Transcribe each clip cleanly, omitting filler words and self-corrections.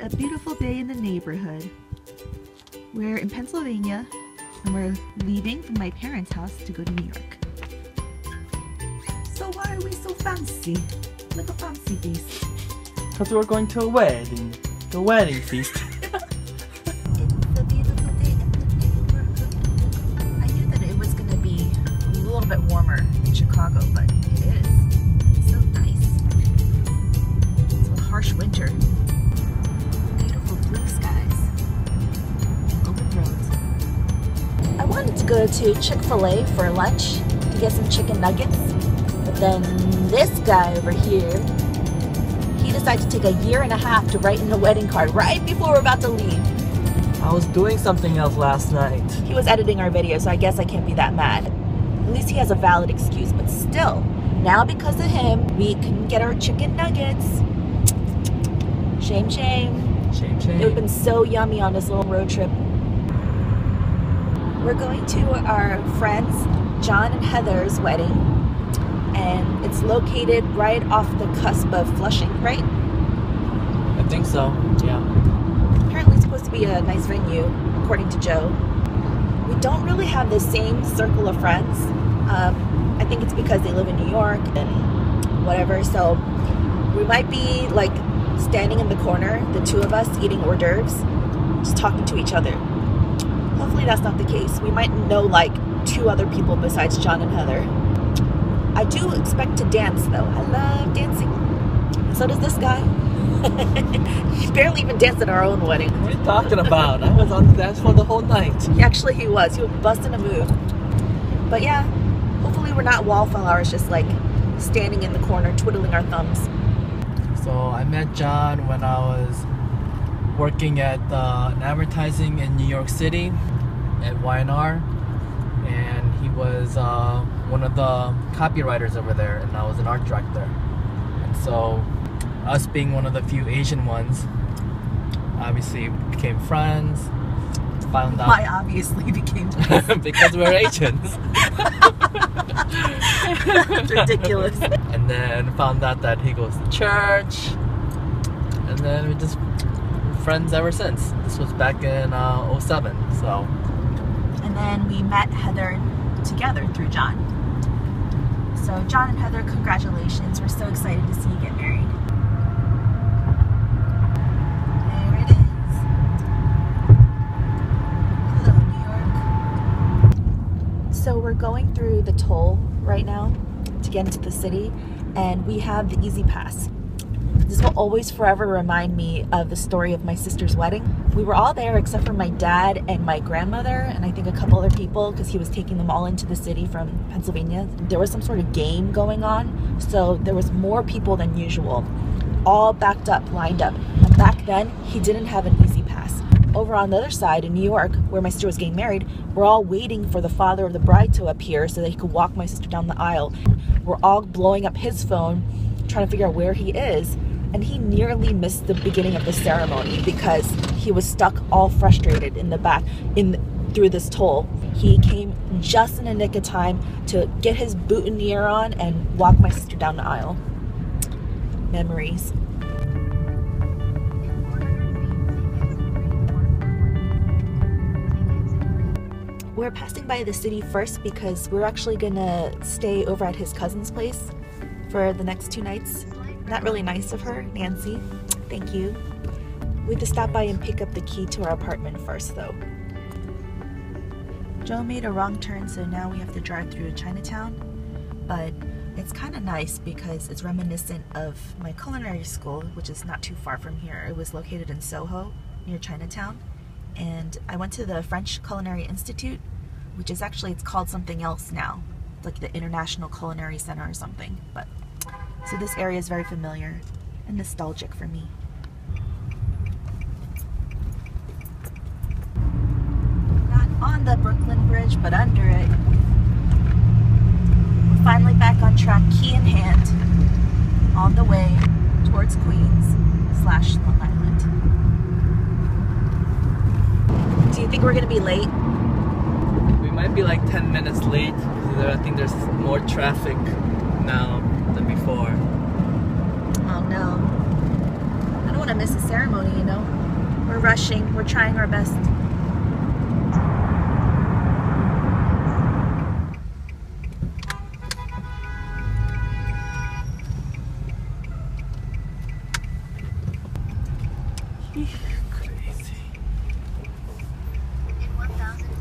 a beautiful day in the neighborhood. We're in Pennsylvania and we're leaving from my parents' house to go to New York. So why are we so fancy? Like a fancy feast. Because we're going to a wedding. The wedding feast. It's a beautiful day in the neighborhood. I knew that it was going to be a little bit warmer in Chicago, but it is. It's so nice. It's a harsh winter. Beautiful blue skies. Open roads. I wanted to go to Chick-fil-A for lunch to get some chicken nuggets. But then this guy over here, he decided to take a year and a half to write in a wedding card right before we're about to leave. I was doing something else last night. He was editing our video, so I guess I can't be that mad. At least he has a valid excuse, but still, now because of him, we couldn't get our chicken nuggets. Shame, shame. Shame, shame. It would have been so yummy on this little road trip. We're going to our friends John and Heather's wedding. And it's located right off the cusp of Flushing, right? I think so, yeah. Apparently it's supposed to be a nice venue, according to Joe. We don't really have the same circle of friends. I think it's because they live in New York and whatever, so we might be like standing in the corner, the two of us eating hors d'oeuvres, just talking to each other. Hopefully that's not the case. We might know like two other people besides John and Heather. I do expect to dance though. I love dancing. And so does this guy. He barely even danced at our own wedding. What are you talking about? I was on the dance floor the whole night. Actually, he was. He was busting a move. But yeah, hopefully we're not wallflowers just like standing in the corner twiddling our thumbs. So I met John when I was working at advertising in New York City at Y&R. And he was one of the copywriters over there, and I was an art director. And so, us being one of the few Asian ones, obviously became friends. Found out Why obviously became friends? because we're Asians. That's ridiculous. And then found out that he goes to church, and then we just friends ever since. This was back in 07, so. And then we met Heather together through John. So John and Heather, congratulations. We're so excited to see you get married. There it is. Hello, New York. So we're going through the toll right now to get into the city, and we have the Easy Pass. This will always forever remind me of the story of my sister's wedding. We were all there except for my dad and my grandmother and I think a couple other people because he was taking them all into the city from Pennsylvania. There was some sort of game going on, so there was more people than usual, all backed up, lined up. And back then, he didn't have an Easy Pass. Over on the other side in New York, where my sister was getting married, we're all waiting for the father of the bride to appear so that he could walk my sister down the aisle. We're all blowing up his phone, trying to figure out where he is. And he nearly missed the beginning of the ceremony because he was stuck all frustrated in the back through this toll. He came just in the nick of time to get his boutonniere on and walk my sister down the aisle. Memories. We're passing by the city first because we're actually gonna stay over at his cousin's place for the next 2 nights. Not really nice of her, Nancy. Thank you. We have to stop by and pick up the key to our apartment first, though. Joe made a wrong turn, so now we have to drive through Chinatown. But it's kind of nice because it's reminiscent of my culinary school, which is not too far from here. It was located in Soho, near Chinatown. And I went to the French Culinary Institute, which is actually, it's called something else now, like the International Culinary Center or something. But so this area is very familiar and nostalgic for me. Not on the Brooklyn Bridge, but under it. We're finally back on track, key in hand, on the way towards Queens/Long Island. Do you think we're gonna be late? We might be like 10 minutes late because I think there's more traffic now than before. Oh no. I don't want to miss the ceremony, you know? We're rushing, we're trying our best. Crazy.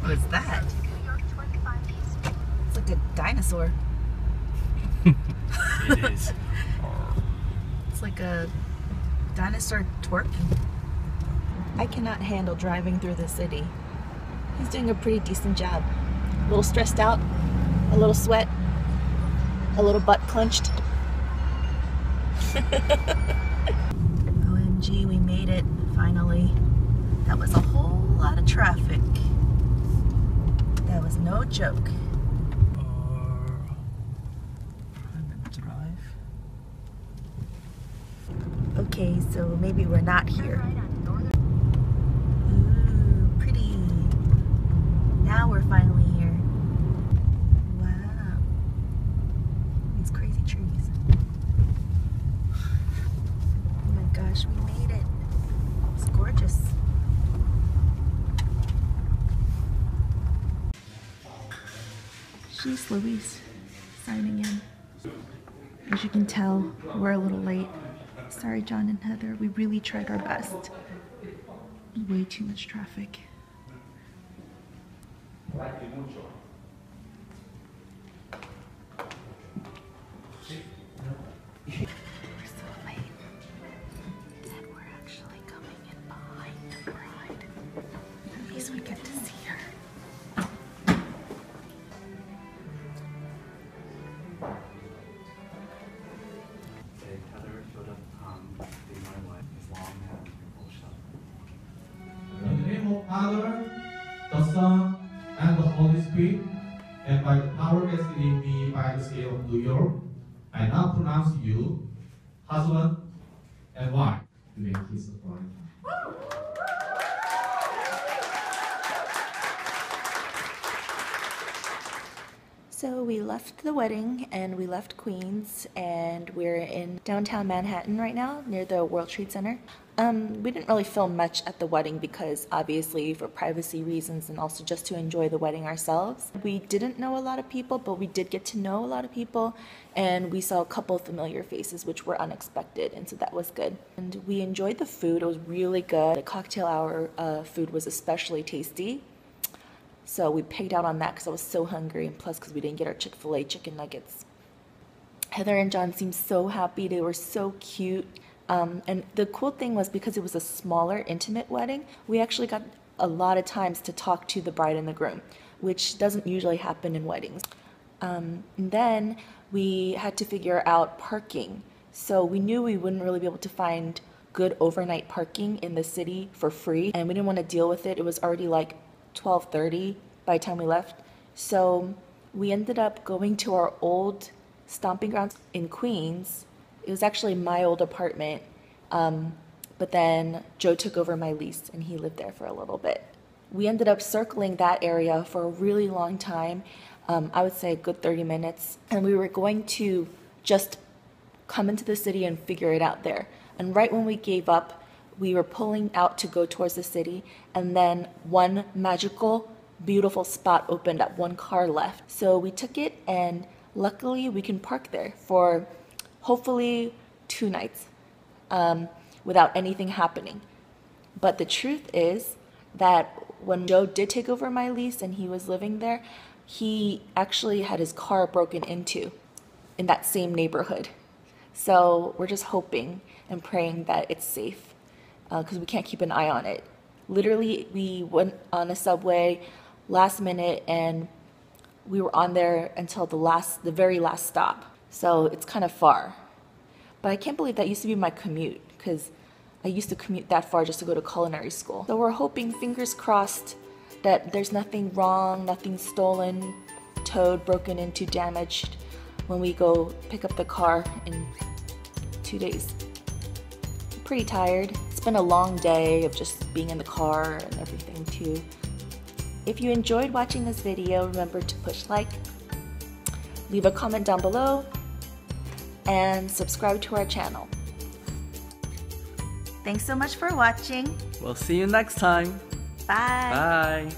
What's that? It's like a dinosaur. It is. It's like a dinosaur twerking. I cannot handle driving through the city. He's doing a pretty decent job. A little stressed out, a little sweat, a little butt clenched. OMG, we made it, finally. That was a whole lot of traffic. That was no joke. Okay, so maybe we're not here. Ooh, pretty. Now we're finally here. Wow. These crazy trees. Oh my gosh, we made it. It's gorgeous. She's Louise, signing in. As you can tell, we're a little late. Sorry, John and Heather. We really tried our best. Way too much traffic. We're so late. And we're actually coming in behind the bride. At least we get to see her. In the name of Father, the Son, and the Holy Spirit, and by the power vested in me by the state of New York, I now pronounce you husband and wife to make his bride. So we left the wedding and we left Queens and we're in downtown Manhattan right now near the World Trade Center. We didn't really film much at the wedding because obviously for privacy reasons and also just to enjoy the wedding ourselves. We didn't know a lot of people, but we did get to know a lot of people and we saw a couple of familiar faces which were unexpected, and so that was good. And we enjoyed the food. It was really good. The cocktail hour food was especially tasty. So we pigged out on that because I was so hungry, and plus because we didn't get our Chick-fil-A chicken nuggets. Heather and John seemed so happy. They were so cute. And the cool thing was because it was a smaller, intimate wedding, we actually got a lot of times to talk to the bride and the groom, which doesn't usually happen in weddings. And then we had to figure out parking. So we knew we wouldn't really be able to find good overnight parking in the city for free, and we didn't want to deal with it. It was already like 12:30 by the time we left. So we ended up going to our old stomping grounds in Queens. It was actually my old apartment, but then Joe took over my lease and he lived there for a little bit. We ended up circling that area for a really long time, I would say a good 30 minutes, and we were going to just come into the city and figure it out there. And right when we gave up, we were pulling out to go towards the city, and then one magical, beautiful spot opened up, one car left. So we took it, and luckily we can park there for hopefully 2 nights without anything happening. But the truth is that when Joe did take over my lease and he was living there, he actually had his car broken into in that same neighborhood. So we're just hoping and praying that it's safe, because we can't keep an eye on it. Literally, we went on a subway last minute and we were on there until the very last stop. So it's kind of far. But I can't believe that used to be my commute, because I used to commute that far just to go to culinary school. So we're hoping, fingers crossed, that there's nothing wrong, nothing stolen, towed, broken into, damaged when we go pick up the car in 2 days. I'm pretty tired. It's been a long day of just being in the car and everything too. If you enjoyed watching this video, remember to push like, leave a comment down below, and subscribe to our channel. Thanks so much for watching. We'll see you next time. Bye. Bye.